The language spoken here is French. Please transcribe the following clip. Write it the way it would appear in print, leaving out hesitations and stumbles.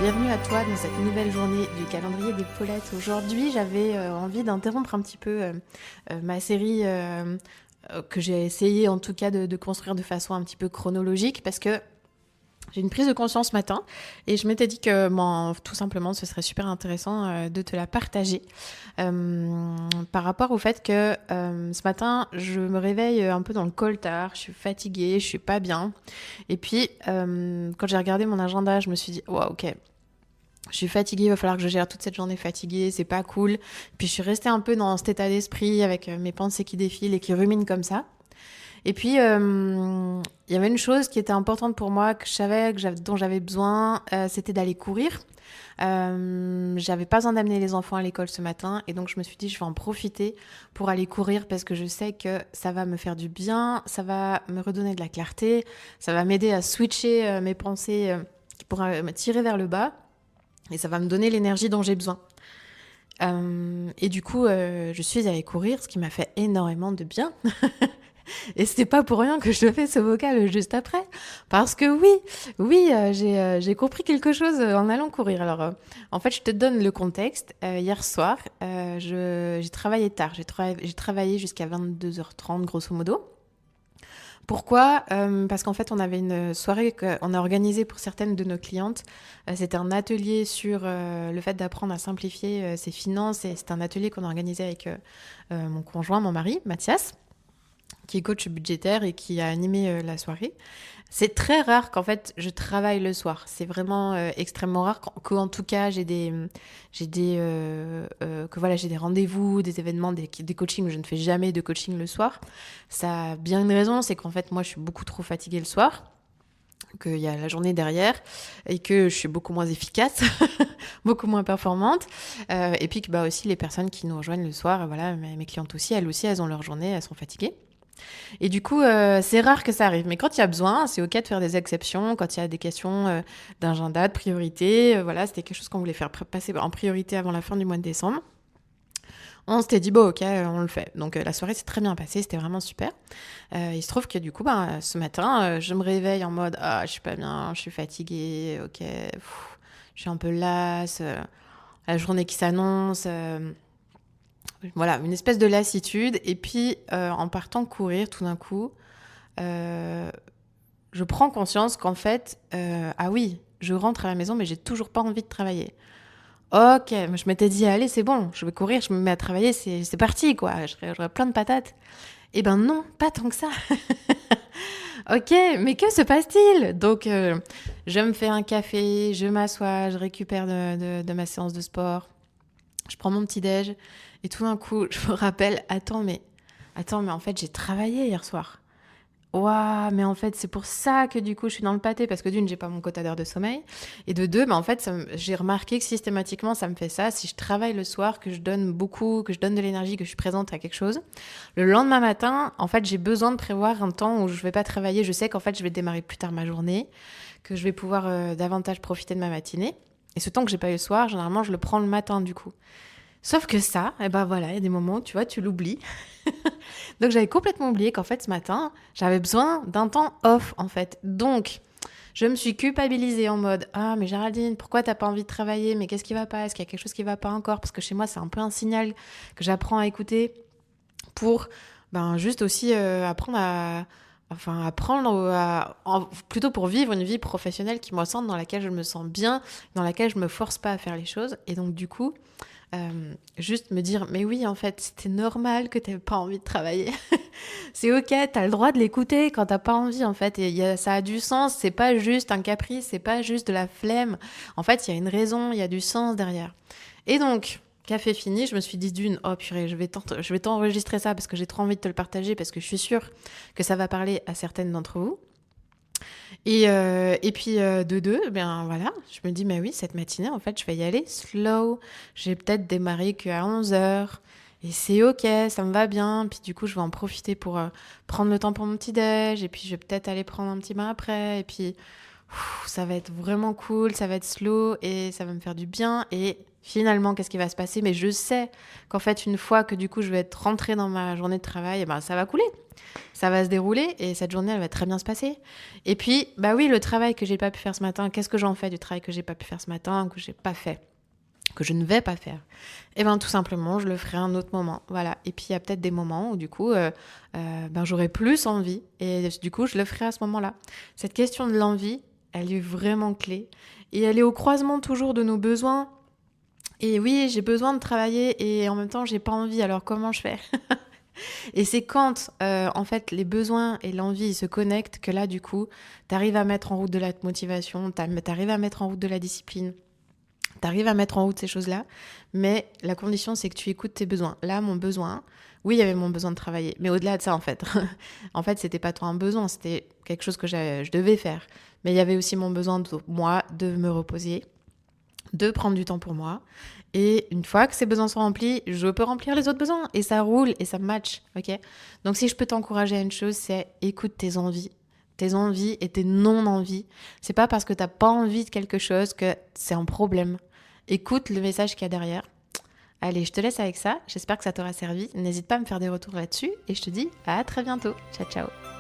Bienvenue à toi dans cette nouvelle journée du calendrier des Paulettes. Aujourd'hui, j'avais envie d'interrompre un petit peu ma série que j'ai essayé en tout cas de construire de façon un petit peu chronologique parce que j'ai une prise de conscience ce matin et je m'étais dit que tout simplement ce serait super intéressant de te la partager par rapport au fait que ce matin je me réveille un peu dans le coltard, je suis fatiguée, je suis pas bien et puis quand j'ai regardé mon agenda je me suis dit wow, ok, je suis fatiguée, il va falloir que je gère toute cette journée fatiguée, c'est pas cool. Puis je suis restée un peu dans cet état d'esprit avec mes pensées qui défilent et qui ruminent comme ça. Et puis, il y avait une chose qui était importante pour moi, que je savais, dont j'avais besoin, c'était d'aller courir. J'avais pas besoin d'amener les enfants à l'école ce matin et donc je me suis dit je vais en profiter pour aller courir parce que je sais que ça va me faire du bien, ça va me redonner de la clarté, ça va m'aider à switcher mes pensées qui pourraient me tirer vers le bas et ça va me donner l'énergie dont j'ai besoin. Et du coup, je suis allée courir, ce qui m'a fait énormément de bien. Et c'était pas pour rien que je te fais ce vocal juste après. Parce que j'ai compris quelque chose en allant courir. Alors, en fait, je te donne le contexte. Hier soir, j'ai travaillé tard. J'ai travaillé jusqu'à 22h30, grosso modo. Pourquoi Parce qu'en fait, on avait une soirée qu'on a organisée pour certaines de nos clientes. C'était un atelier sur le fait d'apprendre à simplifier ses finances. Et c'est un atelier qu'on a organisé avec mon conjoint, mon mari, Mathias, qui est coach budgétaire et qui a animé la soirée. C'est très rare qu'en fait je travaille le soir. C'est vraiment extrêmement rare qu'en tout cas j'ai des rendez-vous, des événements, des coachings. Je ne fais jamais de coaching le soir. Ça a bien une raison, c'est qu'en fait moi je suis beaucoup trop fatiguée le soir, qu'il y a la journée derrière et que je suis beaucoup moins efficace, beaucoup moins performante. Et puis que aussi les personnes qui nous rejoignent le soir, voilà, mes clientes aussi, elles ont leur journée, elles sont fatiguées. Et du coup, c'est rare que ça arrive. Mais quand il y a besoin, c'est OK de faire des exceptions. Quand il y a des questions d'agenda, de priorité, voilà, c'était quelque chose qu'on voulait faire passer en priorité avant la fin du mois de décembre. On s'était dit, bon, OK, on le fait. Donc, la soirée s'est très bien passée. C'était vraiment super. Il se trouve que du coup, ce matin, je me réveille en mode, ah, je suis pas bien, je suis fatiguée, OK, je suis un peu lasse, la journée qui s'annonce... Voilà, une espèce de lassitude. Et puis, en partant courir, tout d'un coup, je prends conscience qu'en fait, ah oui, je rentre à la maison, mais j'ai toujours pas envie de travailler. Ok, je m'étais dit, allez, c'est bon, je vais courir, je me mets à travailler, c'est parti, quoi. J'aurai plein de patates. Eh ben non, pas tant que ça. Ok, mais que se passe-t-il? Donc, je me fais un café, je m'assois, je récupère de ma séance de sport, je prends mon petit-déj, et tout d'un coup, je me rappelle, attends, mais en fait, j'ai travaillé hier soir. Waouh, mais en fait, c'est pour ça que du coup, je suis dans le pâté, parce que d'une, j'ai pas mon quota d'heures de sommeil, et de deux, en fait, j'ai remarqué que systématiquement, ça me fait ça. Si je travaille le soir, que je donne beaucoup, que je donne de l'énergie, que je suis présente à quelque chose, le lendemain matin, en fait, j'ai besoin de prévoir un temps où je vais pas travailler. Je sais qu'en fait, je vais démarrer plus tard ma journée, que je vais pouvoir davantage profiter de ma matinée. Et ce temps que j'ai pas eu le soir, généralement, je le prends le matin, du coup. Sauf que ça, voilà, il y a des moments où, tu vois, tu l'oublies. Donc, j'avais complètement oublié qu'en fait, ce matin, j'avais besoin d'un temps off, en fait. Donc, je me suis culpabilisée en mode « Ah, mais Géraldine, pourquoi t'as pas envie de travailler? Mais qu'est-ce qui va pas? Est-ce qu'il y a quelque chose qui va pas encore ?» Parce que chez moi, c'est un peu un signal que j'apprends à écouter pour juste aussi plutôt pour vivre une vie professionnelle qui me ressemble, dans laquelle je me sens bien, dans laquelle je me force pas à faire les choses. Et donc, du coup... juste me dire mais oui en fait c'était normal que t'aies pas envie de travailler. C'est ok, t'as le droit de l'écouter quand t'as pas envie en fait, et ça a du sens, c'est pas juste un caprice, c'est pas juste de la flemme, en fait il y a une raison, il y a du sens derrière. Et donc café fini, je me suis dit d'une, oh purée, je vais t'enregistrer ça parce que j'ai trop envie de te le partager, parce que je suis sûre que ça va parler à certaines d'entre vous. Et puis de deux, voilà, je me dis, mais oui, cette matinée, en fait, je vais y aller slow. J'ai peut-être démarré qu'à 11h. Et c'est ok, ça me va bien. Puis du coup, je vais en profiter pour prendre le temps pour mon petit-déj. Et puis, je vais peut-être aller prendre un petit bain après. Et puis, ça va être vraiment cool, ça va être slow et ça va me faire du bien. Et finalement, qu'est-ce qui va se passer? Mais je sais qu'en fait, une fois que du coup, je vais être rentrée dans ma journée de travail, ça va couler. Ça va se dérouler et cette journée, elle va très bien se passer. Et puis, bah oui, le travail que j'ai pas pu faire ce matin, qu'est-ce que j'en fais du travail que j'ai pas pu faire ce matin, que j'ai pas fait, que je ne vais pas faire? Eh bien, tout simplement, je le ferai à un autre moment. Voilà. Et puis, il y a peut-être des moments où, du coup, ben, j'aurai plus envie. Et du coup, je le ferai à ce moment-là. Cette question de l'envie, elle est vraiment clé. Et elle est au croisement toujours de nos besoins. Et oui, j'ai besoin de travailler et en même temps, j'ai pas envie. Alors, comment je fais? Et c'est quand, en fait, les besoins et l'envie ils se connectent que là, du coup, t'arrives à mettre en route de la motivation, t'arrives à mettre en route de la discipline. T'arrives à mettre en route ces choses-là, mais la condition, c'est que tu écoutes tes besoins. Là, mon besoin, oui, il y avait mon besoin de travailler, mais au-delà de ça, en fait, en fait, c'était pas toi un besoin, c'était quelque chose que je devais faire. Mais il y avait aussi mon besoin de moi, de me reposer, de prendre du temps pour moi. Et une fois que ces besoins sont remplis, je peux remplir les autres besoins. Et ça roule et ça match, ok? Donc si je peux t'encourager à une chose, c'est écoute tes envies. Tes envies et tes non-envies. C'est pas parce que t'as pas envie de quelque chose que c'est un problème. Écoute le message qu'il y a derrière. Allez, je te laisse avec ça. J'espère que ça t'aura servi. N'hésite pas à me faire des retours là-dessus. Et je te dis à très bientôt. Ciao, ciao.